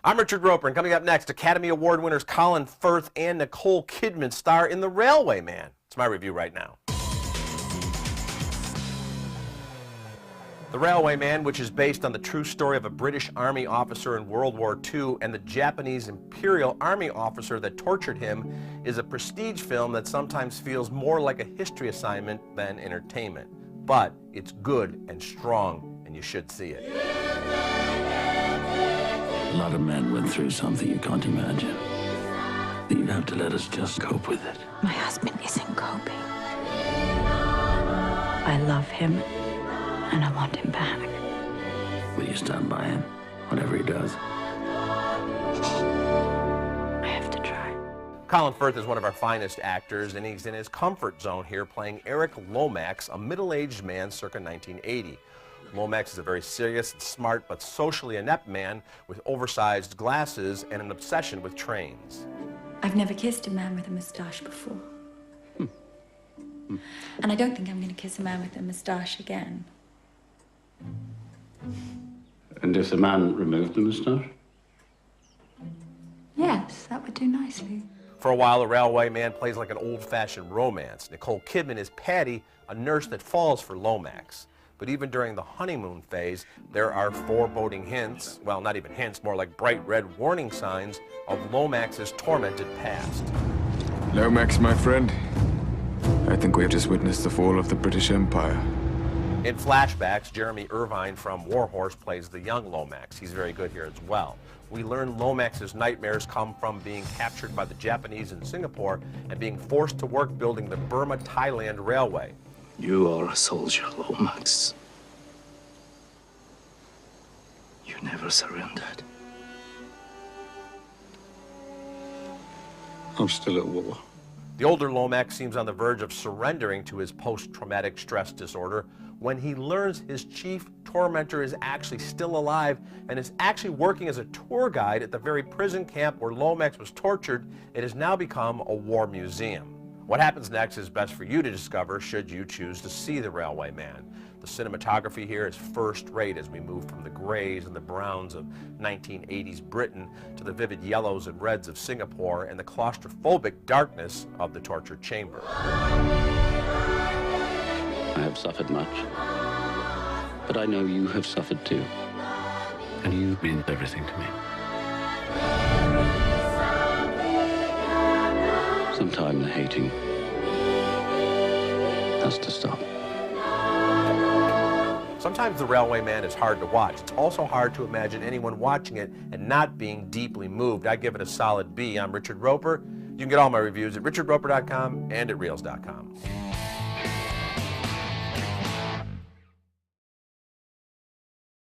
I'm Richard Roeper, and coming up next, Academy Award winners Colin Firth and Nicole Kidman star in The Railway Man. It's my review right now. The Railway Man, which is based on the true story of a British Army officer in World War II and the Japanese Imperial Army officer that tortured him, is a prestige film that sometimes feels more like a history assignment than entertainment. But it's good and strong, and you should see it. A lot of men went through something you can't imagine. You'd have to let us just cope with it. My husband isn't coping. I love him, and I want him back. Will you stand by him, whatever he does? I have to try. Colin Firth is one of our finest actors, and he's in his comfort zone here playing Eric Lomax, a middle-aged man circa 1980. Lomax is a very serious, smart, but socially inept man with oversized glasses and an obsession with trains. I've never kissed a man with a moustache before. And I don't think I'm going to kiss a man with a moustache again. And if the man removed the moustache? Yes, that would do nicely. For a while, The Railway Man plays like an old-fashioned romance. Nicole Kidman is Patty, a nurse that falls for Lomax. But even during the honeymoon phase, there are foreboding hints, well, not even hints, more like bright red warning signs of Lomax's tormented past. Lomax, my friend, I think we have just witnessed the fall of the British Empire. In flashbacks, Jeremy Irvine from Warhorse plays the young Lomax. He's very good here as well. We learn Lomax's nightmares come from being captured by the Japanese in Singapore and being forced to work building the Burma-Thailand Railway. You are a soldier, Lomax. You never surrendered. I'm still at war. The older Lomax seems on the verge of surrendering to his post-traumatic stress disorder when he learns his chief tormentor is actually still alive and is actually working as a tour guide at the very prison camp where Lomax was tortured. It has now become a war museum. What happens next is best for you to discover should you choose to see The Railway Man. The cinematography here is first-rate as we move from the grays and the browns of 1980s Britain to the vivid yellows and reds of Singapore and the claustrophobic darkness of the torture chamber. I have suffered much, but I know you have suffered too. And you've been everything to me. Sometime the hating has to stop. Sometimes The Railway Man is hard to watch. It's also hard to imagine anyone watching it and not being deeply moved. I give it a solid B. I'm Richard Roeper. You can get all my reviews at richardroeper.com and at reels.com.